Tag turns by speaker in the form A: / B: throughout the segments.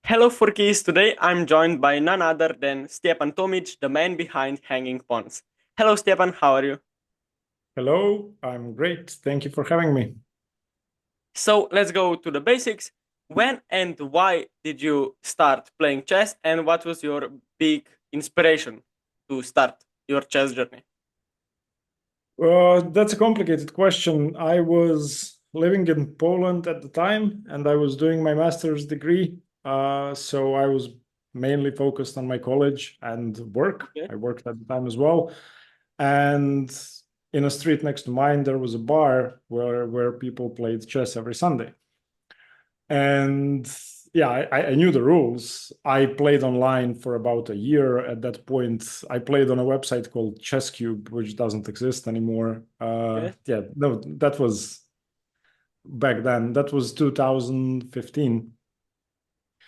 A: Hello, Furkis. Today I'm joined by none other than Stjepan Tomić, the man behind Hanging Ponds. Hello, Stjepan. How are you?
B: Hello, I'm great. Thank you for having me.
A: So let's go to the basics. When and why did you start playing chess, and what was your big inspiration to start your chess journey?
B: That's a complicated question. I was living in Poland at the time and I was doing my master's degree. So I was mainly focused on my college and work.
A: Okay.
B: I worked at the time as well. And in a street next to mine, there was a bar where people played chess every Sunday. And yeah, I knew the rules. I played online for about a year at that point. I played on a website called ChessCube, which doesn't exist anymore.
A: Okay.
B: Yeah, no, that was back then. That was 2015.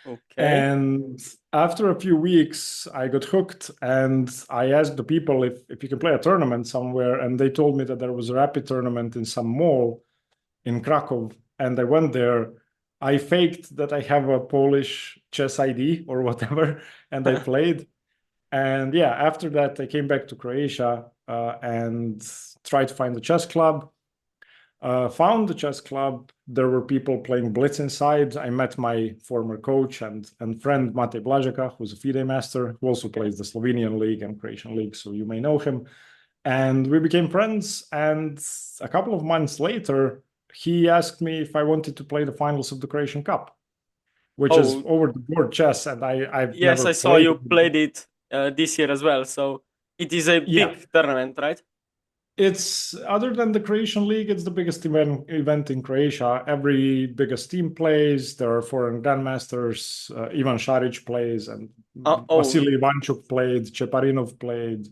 A: Okay.
B: And after a few weeks, I got hooked and I asked the people if you can play a tournament somewhere. And they told me that there was a rapid tournament in some mall in Krakow, and I went there. I faked that I have a Polish chess ID or whatever, and I played. And yeah, after that, I came back to Croatia and tried to find a chess club. Found the chess club. There were people playing Blitz inside. I met my former coach and friend Mate Blažeka, who's a FIDE master, who also
A: Okay.
B: plays the Slovenian league and Croatian league, so you may know him. And we became friends. And a couple of months later, he asked me if I wanted to play the finals of the Croatian Cup, which is
A: Oh,
B: over the board chess, and I've
A: yes,
B: never
A: I saw
B: played.
A: you played it this year as well. So it is a
B: Yeah,
A: big tournament, right?
B: it's other than the Croatian League, it's the biggest event in Croatia. Every biggest team plays. There are foreign grandmasters. Ivan Šarić plays, and
A: Oh,
B: Vasily Ivanchuk played. Cheparinov played.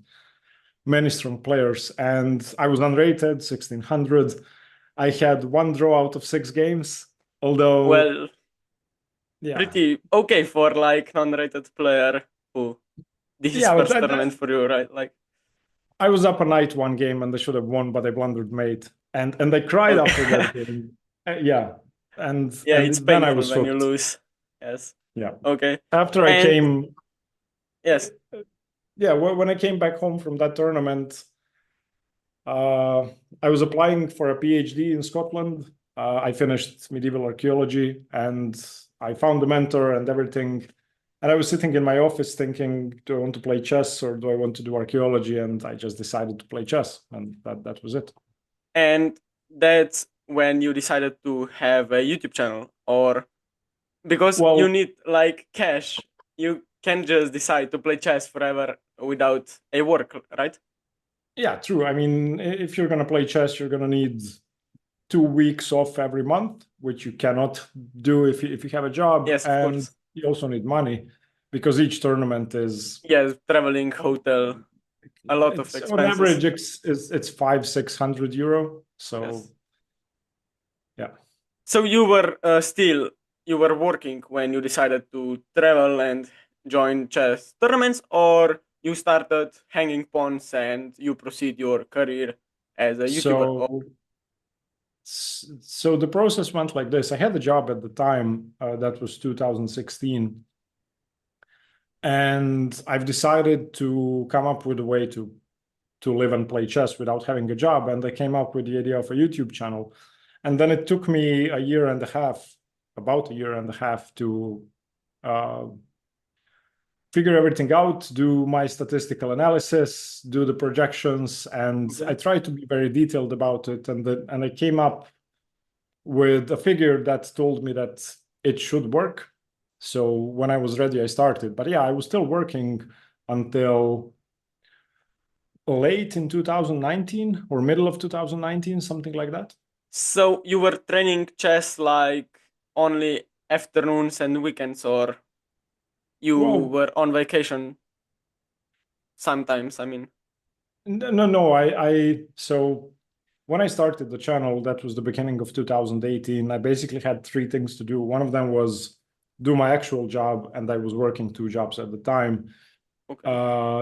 B: Many strong players, and I was unrated, 1600. I had one draw out of six games, although,
A: well,
B: yeah,
A: pretty okay for like non-rated player who this is
B: yeah, but
A: first tournament for you, right? Like,
B: I was up a night one game and I should have won, but I blundered mate, and I cried after
A: okay.
B: that game. Yeah, and
A: Yeah, it's
B: then I
A: painful
B: was
A: when you
B: hooked.
A: lose. Yes.
B: Yeah,
A: Okay.
B: after I
A: And
B: came,
A: yes.
B: yeah, when I came back home from that tournament, uh, I was applying for a PhD in Scotland. I finished medieval archaeology and I found a mentor and everything. And I was sitting in my office thinking, do I want to play chess or do I want to do archaeology? And I just decided to play chess, and that was it.
A: And that's when you decided to have a YouTube channel, or because you
B: Well,
A: need like cash, you can't just decide to play chess forever without a work, right?
B: yeah, true. I mean, if you're going to play chess, you're going to need 2 weeks off every month, which you cannot do if you have a job.
A: Yes, of
B: And
A: course.
B: you also need money because each tournament is
A: Yes, traveling, hotel, a lot of
B: it's on
A: expenses.
B: average it's 500-600 euro. So
A: Yes.
B: yeah.
A: So you were still you were working when you decided to travel and join chess tournaments, or you started hanging pawns and you proceed your career as a YouTuber. Or
B: So so the process went like this. I had a job at the time, that was 2016, and I've decided to come up with a way to live and play chess without having a job. And I came up with the idea of a YouTube channel. And then it took me a year and a half, about a year and a half, to uh, figure everything out, do my statistical analysis, do the projections, and I
A: okay.
B: tried to be very detailed about it. And I came up with a figure that told me that it should work. So when I was ready, I started. But yeah, I was still working until late in 2019 or middle of 2019, something like that.
A: So you were training chess like only afternoons and weekends, or you
B: Well,
A: were on vacation sometimes? I mean,
B: no. So when I started the channel, that was the beginning of 2018. I basically had three things to do. One of them was do my actual job, and I was working two jobs at the time.
A: okay.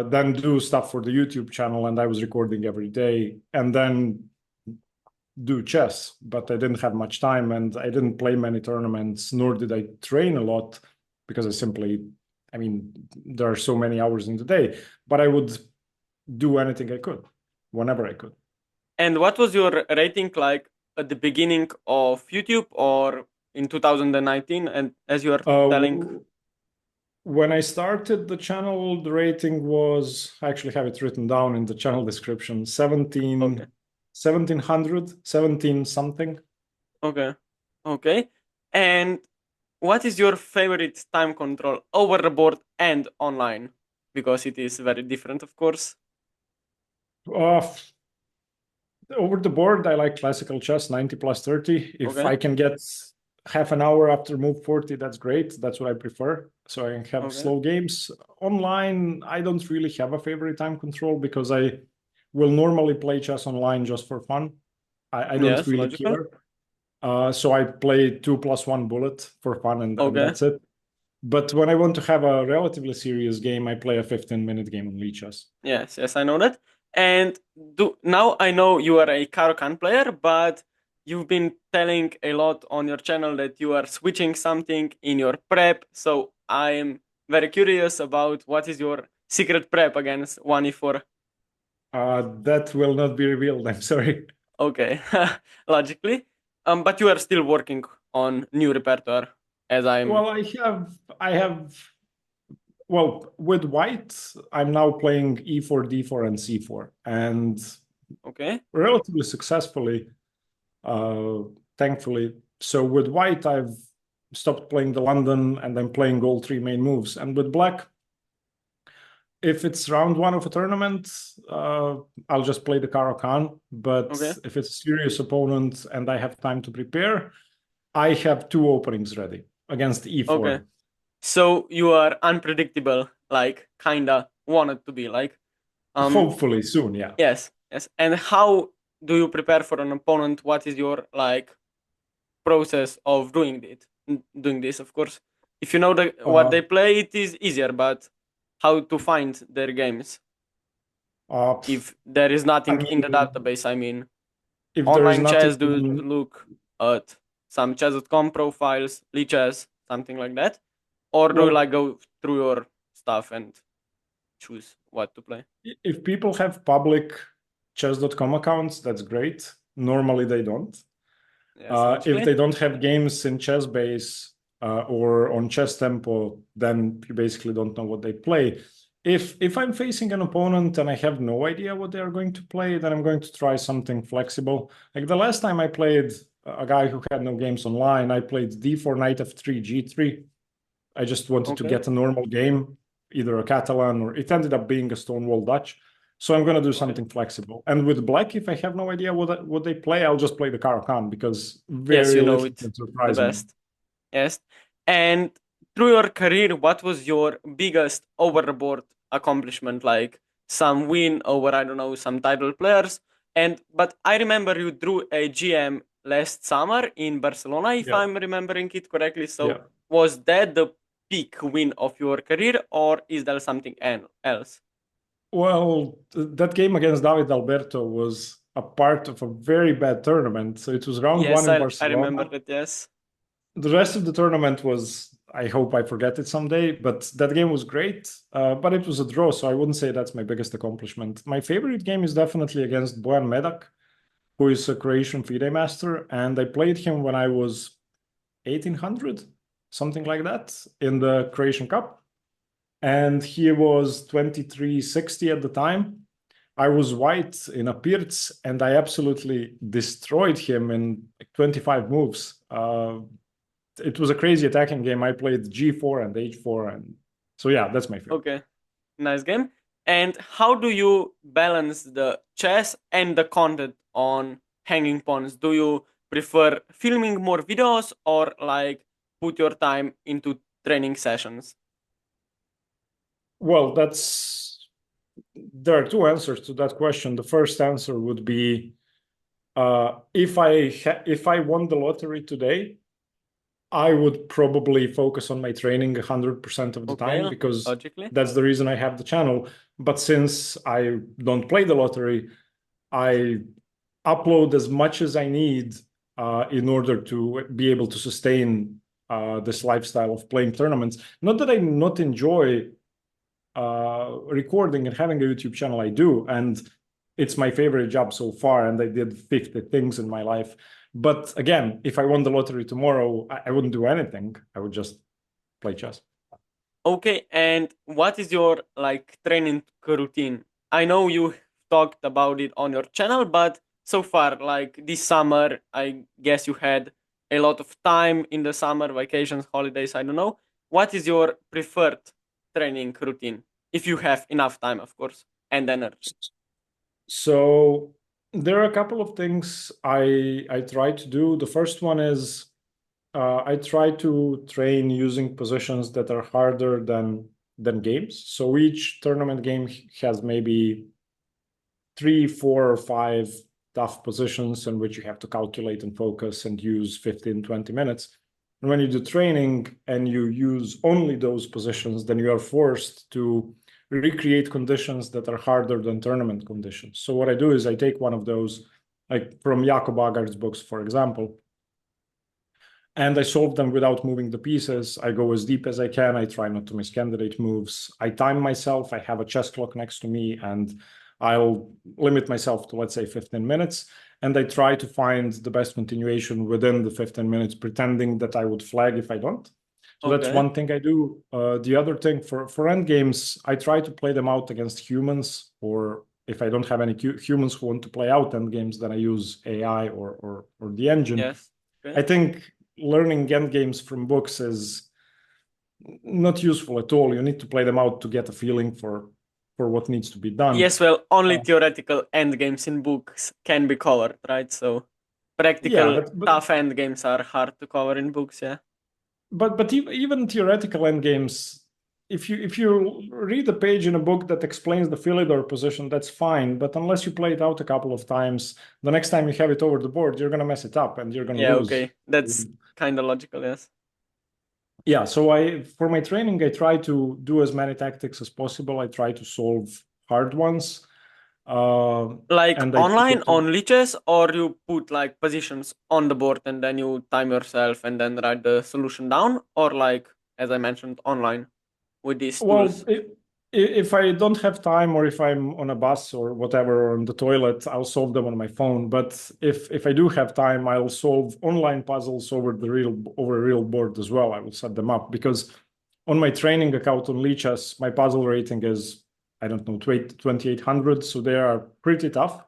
B: Then do stuff for the YouTube channel, and I was recording every day, and then do chess. But I didn't have much time, and I didn't play many tournaments, nor did I train a lot. because I mean, there are so many hours in the day, but I would do anything I could, whenever I could.
A: And what was your rating like at the beginning of YouTube or in 2019? And as you are telling,
B: When I started the channel, the rating was, I actually have it written down in the channel description, 17,
A: okay,
B: 1700, 17 something.
A: okay, okay. And what is your favorite time control over the board and online? Because it is very different, of course.
B: Uh, Over the board, I like classical chess, 90 plus 30. If
A: Okay,
B: I can get half an hour after move 40, that's great. That's what I prefer. So I can have
A: okay,
B: slow games. Online, I don't really have a favorite time control because I will normally play chess online just for fun. I don't
A: yes,
B: really
A: logical.
B: care. So I play 2+1 bullet for fun, and
A: Okay,
B: that's it. But when I want to have a relatively serious game, I play a 15-minute game on chess.
A: yes, yes, I know that. And now I know you are a Karokan player, but you've been telling a lot on your channel that you are switching something in your prep. So I am very curious about what is your secret prep against 1e4.
B: That will not be revealed. I'm sorry.
A: Okay, logically. But you are still working on new repertoire, as I'm.
B: Well, well, with white, I'm now playing e4, d4, and c4, and
A: Okay,
B: relatively successfully, uh, thankfully. So with white, I've stopped playing the London, and I'm playing all three main moves. And with black, if it's round one of a tournament, I'll just play the Caro-Kann. But
A: okay,
B: if it's a serious opponent and I have time to prepare, I have two openings ready against
A: okay.
B: e4.
A: So you are unpredictable, like kinda wanted to be like. Um,
B: Hopefully soon, yeah.
A: yes, yes. And how do you prepare for an opponent? What is your like process of doing it? Doing this, of course. If you know what
B: Uh,
A: they play, it is easier. But how to find their games
B: uh,
A: if there is
B: I
A: nothing in the
B: mean,
A: database? I mean,
B: if there is
A: online
B: nothing,
A: chess. Do you look at some chess.com profiles, Lichess, something like that, or do you
B: well,
A: like go through your stuff and choose what to play?
B: if people have public chess.com accounts, that's great. Normally they don't.
A: Yes,
B: If
A: logically.
B: they don't have games in ChessBase or on Chess Tempo, then you basically don't know what they play. If I'm facing an opponent and I have no idea what they are going to play, then I'm going to try something flexible. Like the last time I played a guy who had no games online, I played d4, knight f3, g3. I just wanted to
A: Okay.
B: get a normal game, either a Catalan or it ended up being a Stonewall Dutch. So I'm going to do
A: Okay.
B: something flexible. And with black, if I have no idea what they play, I'll just play the Caro-Kann because
A: Yes,
B: very
A: you know
B: little
A: it
B: can
A: the
B: surprise me.
A: best. Yes. And through your career, what was your biggest overboard accomplishment? Like some win over, I don't know, some title players. And but I remember you drew a GM last summer in Barcelona, if
B: Yeah,
A: I'm remembering it correctly. So
B: yeah.
A: was that the peak win of your career, or is there something else?
B: Well, that game against David Alberto was a part of a very bad tournament. So it was round one
A: Yes,
B: in
A: I remember
B: Barcelona.
A: that. Yes.
B: The rest of the tournament was, I hope I forget it someday, but that game was great. But it was a draw, so I wouldn't say that's my biggest accomplishment. My favorite game is definitely against Bojan Medak, who is a Croatian FIDE master, and I played him when I was 1800, something like that, in the Croatian Cup. And he was 2360 at the time. I was white in a Pirc, and I absolutely destroyed him in 25 moves. It was a crazy attacking game. I played g4 and h4, and so yeah, that's my favorite.
A: Okay. Nice game. And how do you balance the chess and the content on hanging pawns? Do you prefer filming more videos or like put your time into training sessions?
B: Well, there are two answers to that question. The first answer would be if I won the lottery today, I would probably focus on my training 100% of the time
A: Okay,
B: because
A: logically.
B: that's the reason I have the channel. But since I don't play the lottery, I upload as much as I need in order to be able to sustain this lifestyle of playing tournaments. Not that I not enjoy recording and having a YouTube channel, I do, and it's my favorite job so far, and I did 50 things in my life. But again, if I won the lottery tomorrow, I wouldn't do anything. I would just play chess.
A: Okay, and what is your like training routine? I know you talked about it on your channel, but so far, like this summer, I guess you had a lot of time in the summer vacations, holidays. I don't know. What is your preferred training routine? If you have enough time, of course, and energy.
B: So there are a couple of things I try to do. The first one is I try to train using positions that are harder than games. So each tournament game has maybe 3, 4, or 5 tough positions in which you have to calculate and focus and use 15, 20 minutes. And when you do training and you use only those positions, then you are forced to recreate conditions that are harder than tournament conditions. So what I do is I take one of those, like from Jakob Aagaard's books, for example, and I solve them without moving the pieces. I go as deep as I can. I try not to miss candidate moves. I time myself. I have a chess clock next to me, and I'll limit myself to, let's say, 15 minutes. And I try to find the best continuation within the 15 minutes, pretending that I would flag if I don't. So that's
A: Okay.
B: one thing I do. The other thing for end games, I try to play them out against humans, or if I don't have any humans who want to play out end games, then I use AI or the engine.
A: Yes. Okay.
B: I think learning end games from books is not useful at all. You need to play them out to get a feeling for what needs to be done.
A: Yes, well, only theoretical endgames in books can be covered, right? So
B: Yeah,
A: practical
B: but
A: tough endgames are hard to cover in books, yeah.
B: even theoretical end games, if you read a page in a book that explains the Philidor position, that's fine. But unless you play it out a couple of times, the next time you have it over the board, you're gonna mess it up and you're gonna
A: Yeah,
B: lose.
A: okay. That's kind of logical, yes.
B: Yeah, so for my training, I try to do as many tactics as possible. I try to solve hard ones.
A: Like
B: And I try
A: online
B: to,
A: on liches, or you put like positions on the board and then you time yourself and then write the solution down, or like as I mentioned online with these
B: well,
A: tools.
B: if I don't have time or if I'm on a bus or whatever or on the toilet, I'll solve them on my phone. But if I do have time, I'll solve online puzzles over a real board as well. I will set them up because on my training account on Lichess, my puzzle rating is, I don't know, 2800. So they are pretty tough.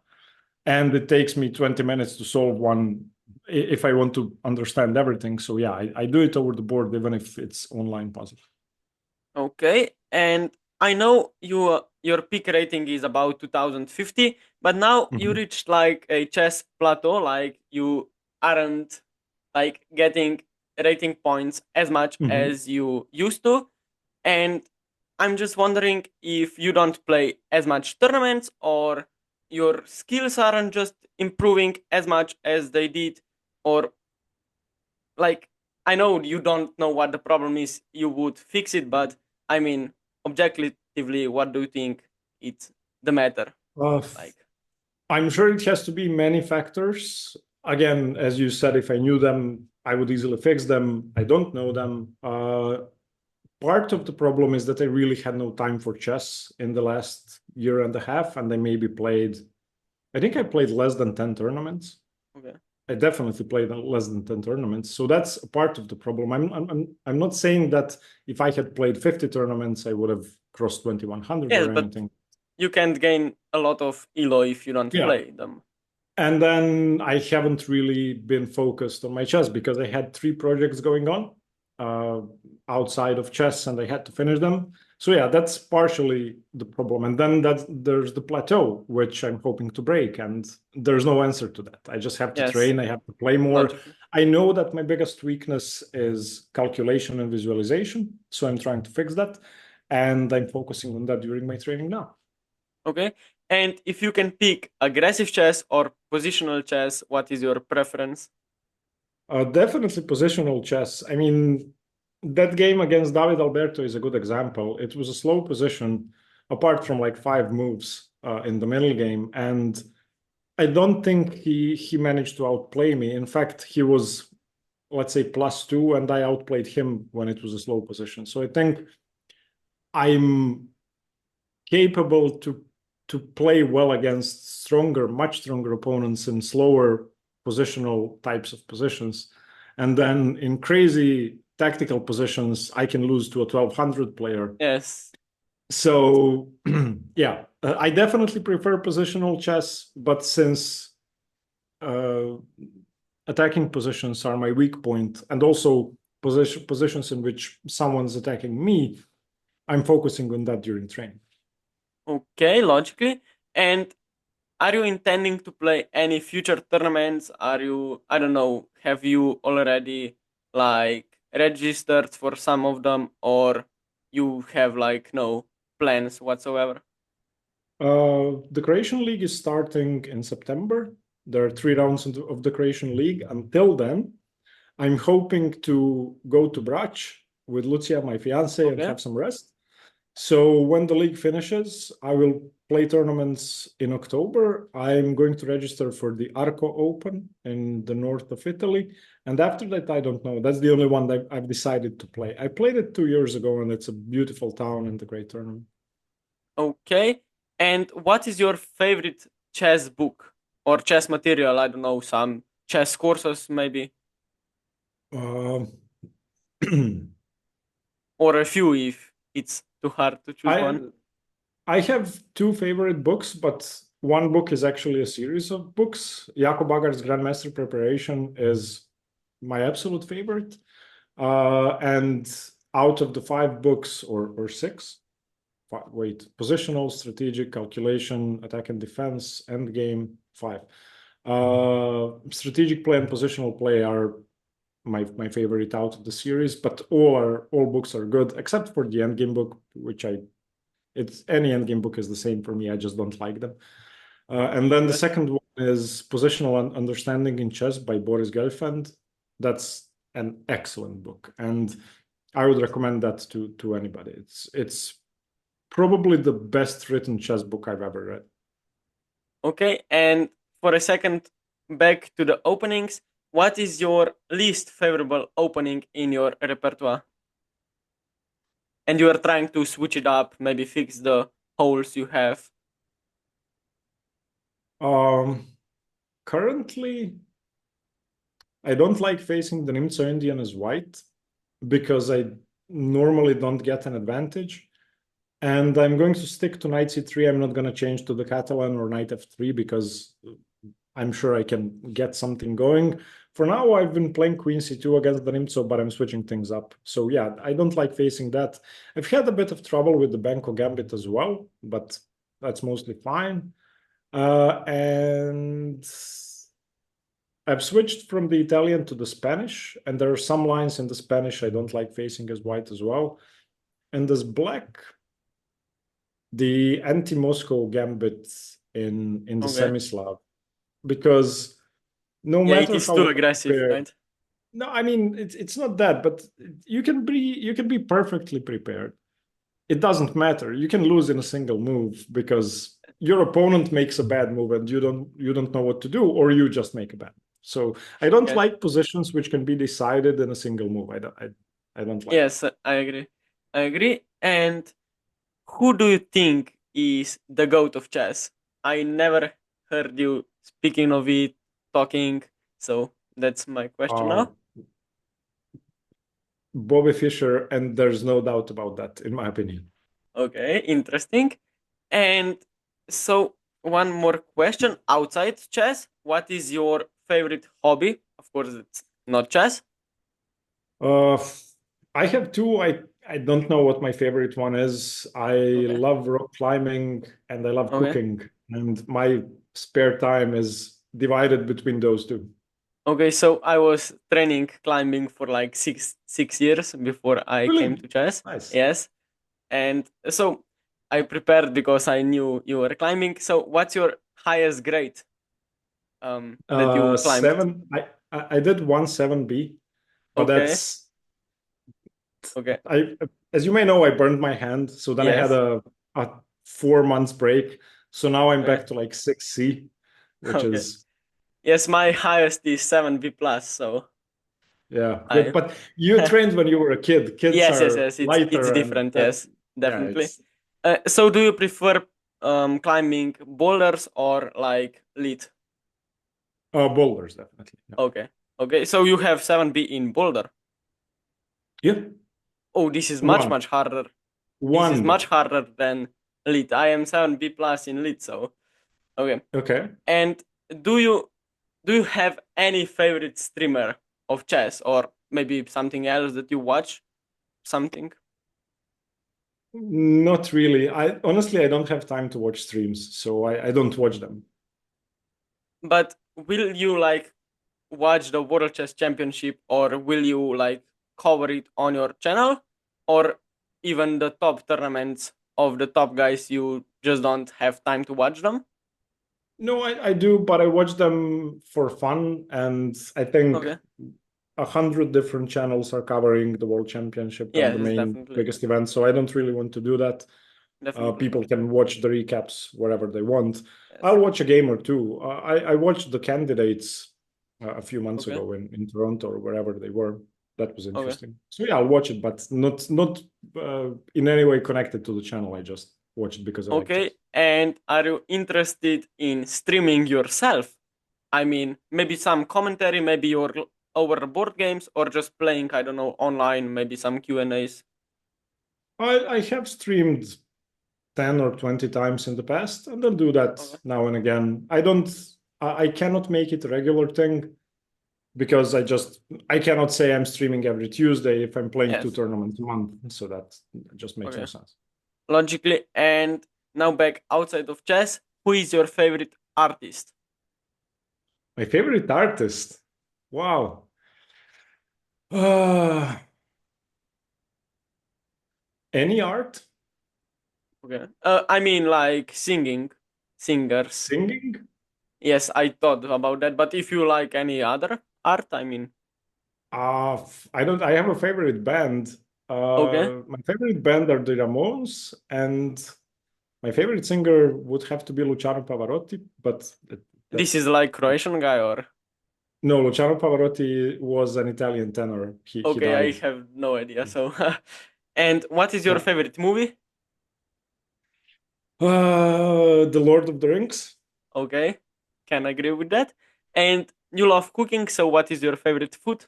B: And it takes me 20 minutes to solve one if I want to understand everything. So yeah, I do it over the board, even if it's online puzzle.
A: Okay, and I know your peak rating is about 2050, but now you
B: Mhm.
A: reached like a chess plateau, like you aren't like getting rating points as much
B: Mhm.
A: as you used to, and I'm just wondering if you don't play as much tournaments or your skills aren't just improving as much as they did, or like I know you don't know what the problem is, you would fix it, but I mean objectively, what do you think it's the matter?
B: Uh,
A: Like
B: I'm sure it has to be many factors. Again, as you said, if I knew them, I would easily fix them. I don't know them. Part of the problem is that I really had no time for chess in the last year and a half, and I maybe played, I think I played less than 10 tournaments.
A: okay.
B: I definitely played less than 10 tournaments. So that's a part of the problem. I'm not saying that if I had played 50 tournaments, I would have crossed 2100
A: Yes,
B: or
A: but
B: anything.
A: you can't gain a lot of elo if you don't
B: Yeah.
A: play them.
B: And then I haven't really been focused on my chess because I had 3 projects going on uh, outside of chess and I had to finish them. So yeah, that's partially the problem. And then there's the plateau, which I'm hoping to break. And there's no answer to that. I just have to
A: Yes,
B: train. I have to play more.
A: logical.
B: I know that my biggest weakness is calculation and visualization. So I'm trying to fix that. And I'm focusing on that during my training now.
A: Okay, and if you can pick aggressive chess or positional chess, what is your preference?
B: Definitely positional chess. I mean, that game against David Alberto is a good example. It was a slow position, apart from like 5 moves in the middle game, and I don't think he managed to outplay me. In fact, he was let's say, +2, and I outplayed him when it was a slow position. So I think I'm capable to play well against much stronger opponents in slower positional types of positions. And then in crazy tactical positions, I can lose to a 1200 player.
A: Yes.
B: So yeah, I definitely prefer positional chess, but since uh, attacking positions are my weak point, and also positions in which someone's attacking me, I'm focusing on that during training.
A: Okay, logically. And are you intending to play any future tournaments? Are you, I don't know, have you already like registered for some of them, or you have like no plans whatsoever?
B: The Croatian League is starting in September. There are 3 rounds of the Croatian League. Until then, I'm hoping to go to Brač with Lucia, my fiance, and
A: Okay.
B: have some rest. So when the league finishes, I will play tournaments in October. I'm going to register for the Arco Open in the north of Italy. And after that, I don't know. That's the only one that I've decided to play. I played it 2 years ago, and it's a beautiful town and a great tournament.
A: Okay. And what is your favorite chess book or chess material? I don't know, some chess courses maybe,
B: Um,
A: or a few if it's too hard to choose
B: I
A: one.
B: I have two favorite books, but one book is actually a series of books. Jakob Agar's Grandmaster Preparation is my absolute favorite. And out of the 5 books, or six, wait, positional, strategic, calculation, attack and defense, endgame, 5. Strategic play and positional play are my favorite out of the series, but all books are good except for the endgame book, which it's any endgame book is the same for me. I just don't like them. And then the
A: Okay.
B: second one is Positional Understanding in Chess by Boris Gelfand. That's an excellent book, and I would recommend that to anybody. It's probably the best written chess book I've ever read.
A: Okay, and for a second, back to the openings. What is your least favorable opening in your repertoire? And you are trying to switch it up, maybe fix the holes you have.
B: Um, Currently, I don't like facing the Nimzo Indian as white because I normally don't get an advantage. And I'm going to stick to knight c3. I'm not going to change to the Catalan or knight f3 because I'm sure I can get something going. For now, I've been playing queen c2 against the Nimzo, but I'm switching things up. So yeah, I don't like facing that. I've had a bit of trouble with the Banco Gambit as well, but that's mostly fine. And I've switched from the Italian to the Spanish, and there are some lines in the Spanish I don't like facing as white as well. And as black, the anti-Moscow gambit in the
A: Okay.
B: Semislav, because no
A: Yeah, it
B: matter
A: is
B: how
A: too
B: well
A: aggressive,
B: prepared,
A: right?
B: no, I mean it's not that, but you can be perfectly prepared. It doesn't matter. You can lose in a single move because your opponent makes a bad move and you don't know what to do, or you just make a bad. So I don't
A: Okay.
B: like positions which can be decided in a single move. I don't like.
A: Yes, I agree. I agree. And who do you think is the goat of chess? I never heard you speaking of it, talking. So that's my question
B: Uh,
A: now.
B: Bobby Fischer, and there's no doubt about that, in my opinion.
A: Okay, interesting. And so, one more question outside chess. What is your favorite hobby? Of course, it's not chess.
B: Uh, I have two. I don't know what my favorite one is. I
A: Okay.
B: love rock climbing and I love
A: Okay.
B: cooking, and my spare time is divided between those two.
A: Okay. So I was training climbing for like six years before I came
B: Really
A: to chess.
B: nice.
A: Yes, and so I prepared because I knew you were climbing. So what's your highest grade that you climbed?
B: Seven. I did 1 7B, but
A: Okay.
B: that's
A: Okay.
B: I. As you may know, I burned my hand, so then I had
A: Yes.
B: a 4 months break. So now I'm
A: Okay.
B: back to like 6C, which
A: Okay.
B: is
A: Yes, my highest is 7B plus. So
B: Yeah, good.
A: I
B: But you trained when you were a kid. Kids
A: yes, yes,
B: are
A: yes. It's
B: lighter, and
A: different. Yes,
B: yeah,
A: definitely.
B: it's
A: So do you prefer climbing boulders or like lead?
B: boulders definitely. Yeah.
A: Okay, okay. So you have 7B in boulder.
B: Yeah,
A: Oh, this is much
B: one,
A: much harder. This is much
B: one.
A: harder than lead. I am 7B plus in lead. So okay.
B: Okay.
A: And do you have any favorite streamer of chess or maybe something else that you watch? Something?
B: Not really. I honestly I don't have time to watch streams, so I don't watch them.
A: But will you like watch the World Chess Championship or will you like cover it on your channel or even the top tournaments of the top guys you just don't have time to watch them?
B: No, I do, but I watch them for fun, and I think
A: Okay.
B: 100 different channels are covering the World Championship and the
A: Yes, it's
B: main
A: definitely
B: biggest event, so I don't really want to do that.
A: definitely.
B: People can watch the recaps wherever they want.
A: Yes.
B: I'll watch a game or two. I watched the candidates a few months
A: Okay.
B: ago in Toronto or wherever they were. That was
A: Okay.
B: interesting. So yeah, I'll watch it, but not in any way connected to the channel. I just watch it because I like
A: Okay.
B: chess.
A: And are you interested in streaming yourself? I mean, maybe some commentary, maybe your over board games, or just playing. I don't know, online. Maybe some Q&As.
B: I have streamed 10 or 20 times in the past, and I'll do that
A: Okay.
B: now and again. I cannot make it a regular thing because I cannot say I'm streaming every Tuesday if I'm playing two
A: Yes.
B: tournaments a month. So that just makes no
A: Okay.
B: sense.
A: Logically, and now back outside of chess. Who is your favorite artist?
B: My favorite artist. Wow. Uh, any art?
A: Okay. I mean, like singing, singers.
B: Singing?
A: Yes, I thought about that. But if you like any other art, I mean,
B: I don't. I have a favorite band.
A: okay.
B: My favorite band are the Ramones, and my favorite singer would have to be Luciano Pavarotti. But
A: This
B: that's
A: is like Croatian guy, or
B: no. Luciano Pavarotti was an Italian tenor. He
A: okay, I
B: died.
A: have no idea. So, and what is your
B: Yeah.
A: favorite movie?
B: The Lord of the Rings.
A: Okay, can agree with that. And you love cooking, so what is your favorite food?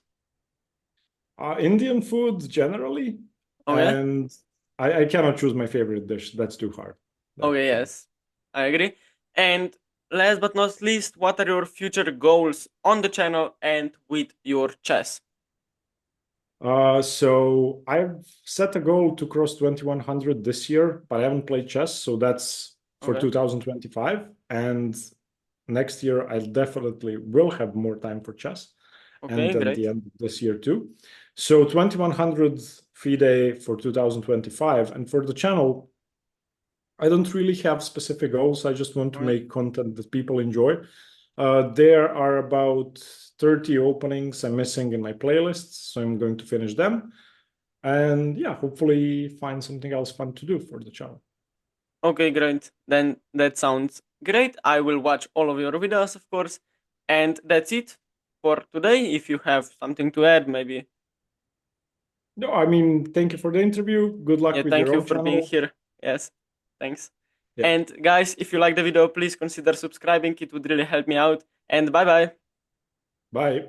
B: Indian food generally,
A: Okay,
B: and I cannot choose my favorite dish. That's too hard. That
A: okay, yes, I agree. And last but not least, what are your future goals on the channel and with your chess?
B: so I've set a goal to cross 2100 this year, but I haven't played chess, so that's for
A: Okay,
B: 2025. And next year, I definitely will have more time for chess, and
A: okay,
B: then the
A: great.
B: end of this year too. So 2100 FIDE for 2025, and for the channel, I don't really have specific goals. I just want to
A: Okay.
B: make content that people enjoy. There are about 30 openings I'm missing in my playlists, so I'm going to finish them. And yeah, hopefully find something else fun to do for the channel.
A: Okay, great. Then that sounds great. I will watch all of your videos, of course. And that's it for today. If you have something to add, maybe.
B: No, I mean, thank you for the interview. Good
A: Yeah,
B: luck with
A: thank
B: your
A: you
B: own
A: for being
B: channel.
A: here. Yes, thanks.
B: Yeah,
A: And guys, if you like the video, please consider subscribing. It would really help me out. And bye bye.
B: bye.